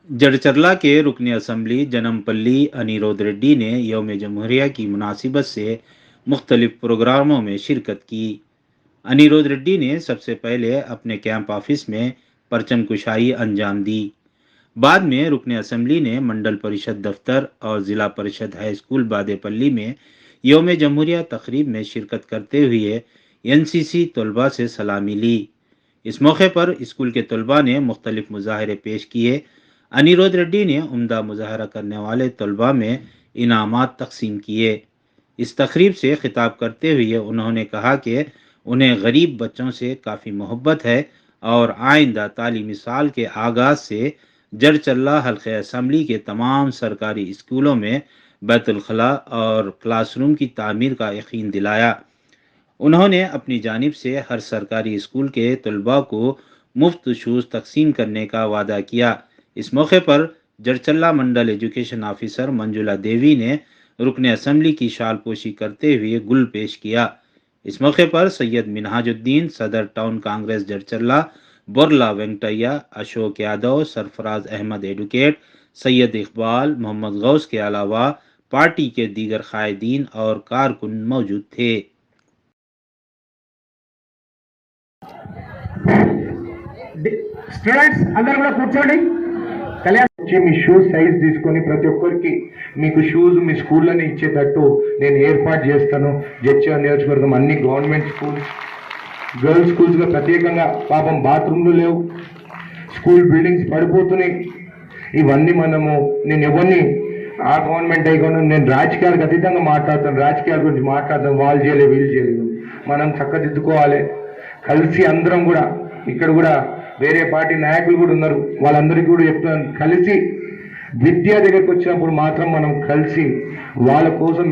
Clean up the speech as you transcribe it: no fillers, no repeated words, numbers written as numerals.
जड़चरला के रुकन असम्बली जनमपल्ली अनिरुद्ध रेड्डी ने यौम जमहूरिया की मुनासिबत से मुख्तलिफ प्रोग्रामों में शिरकत की। अनिरुद्ध रेड्डी ने सबसे पहले अपने कैंप ऑफिस में परचम कुशाई अंजाम दी। बाद में रुकन असम्बली ने मंडल परिषद दफ्तर और ज़िला परिषद हाई स्कूल बादेपल्ली में यौम जमहूरिया तकरीब में शिरकत करते हुए एनसीसी तलबा से सलामी ली। इस मौके पर स्कूल के तलबा ने मुख्तलिफ मुजाहरे पेश किए। अनिरुद्ध रेड्डी ने उम्दा मुजाहरा करने वाले तलबा में इनामात तकसीम किए। इस तकरीब से खिताब करते हुए उन्होंने कहा कि उन्हें गरीब बच्चों से काफ़ी मोहब्बत है और आइंदा तालीमी साल के आगाज़ से जड़चल्ला हल्के असम्बली के तमाम सरकारी स्कूलों में बैतुल खला और क्लासरूम की तामीर का यकीन दिलाया। उन्होंने अपनी जानिब से हर सरकारी स्कूल के तलबा को मुफ्त शूज़ तकसीम करने का वादा किया। इस मौके पर जड़चल्ला मंडल एजुकेशन ऑफिसर मंजुला देवी ने रुकन असम्बली की शाल पोशी करते हुए गुल पेश किया। इस मौके पर सैयद मिनहाजुद्दीन, सदर टाउन कांग्रेस जड़चल्ला, बोरला वेंकटैया, अशोक यादव, सरफराज अहमद एडवोकेट, सैयद इकबाल, मोहम्मद गौस के अलावा पार्टी के दीगर कायदीन और कारकुन मौजूद थे। స్టూడెంట్స్ అందరూ కూడా కూర్చోండి. మీ షూస్ సైజ్ తీసుకొని ప్రతి ఒక్కరికి మీకు షూస్ మీ స్కూల్లోనే ఇచ్చేటట్టు నేను ఏర్పాటు చేస్తాను. జడ్చా నియోజకవర్గం అన్ని గవర్నమెంట్ స్కూల్స్, గర్ల్స్ స్కూల్స్లో ప్రత్యేకంగా పాపం బాత్రూమ్లు లేవు, స్కూల్ బిల్డింగ్స్ పడిపోతున్నాయి. ఇవన్నీ నేను ఎవరిని ఆ గవర్నమెంట్ అయిపోయినా నేను రాజకీయాలకు అతీతంగా మాట్లాడతాను, రాజకీయాల గురించి మాట్లాడతాను. వాళ్ళు చేయలేదు, వీళ్ళు చేయలేదు, మనం చక్కదిద్దుకోవాలి. కలిసి అందరం కూడా ఇక్కడ కూడా వేరే పార్టీ నాయకులు కూడా ఉన్నారు, వాళ్ళందరికీ కూడా చెప్తున్నాను, కలిసి విద్య దగ్గరకు వచ్చినప్పుడు మాత్రం మనం కలిసి వాళ్ళ కోసం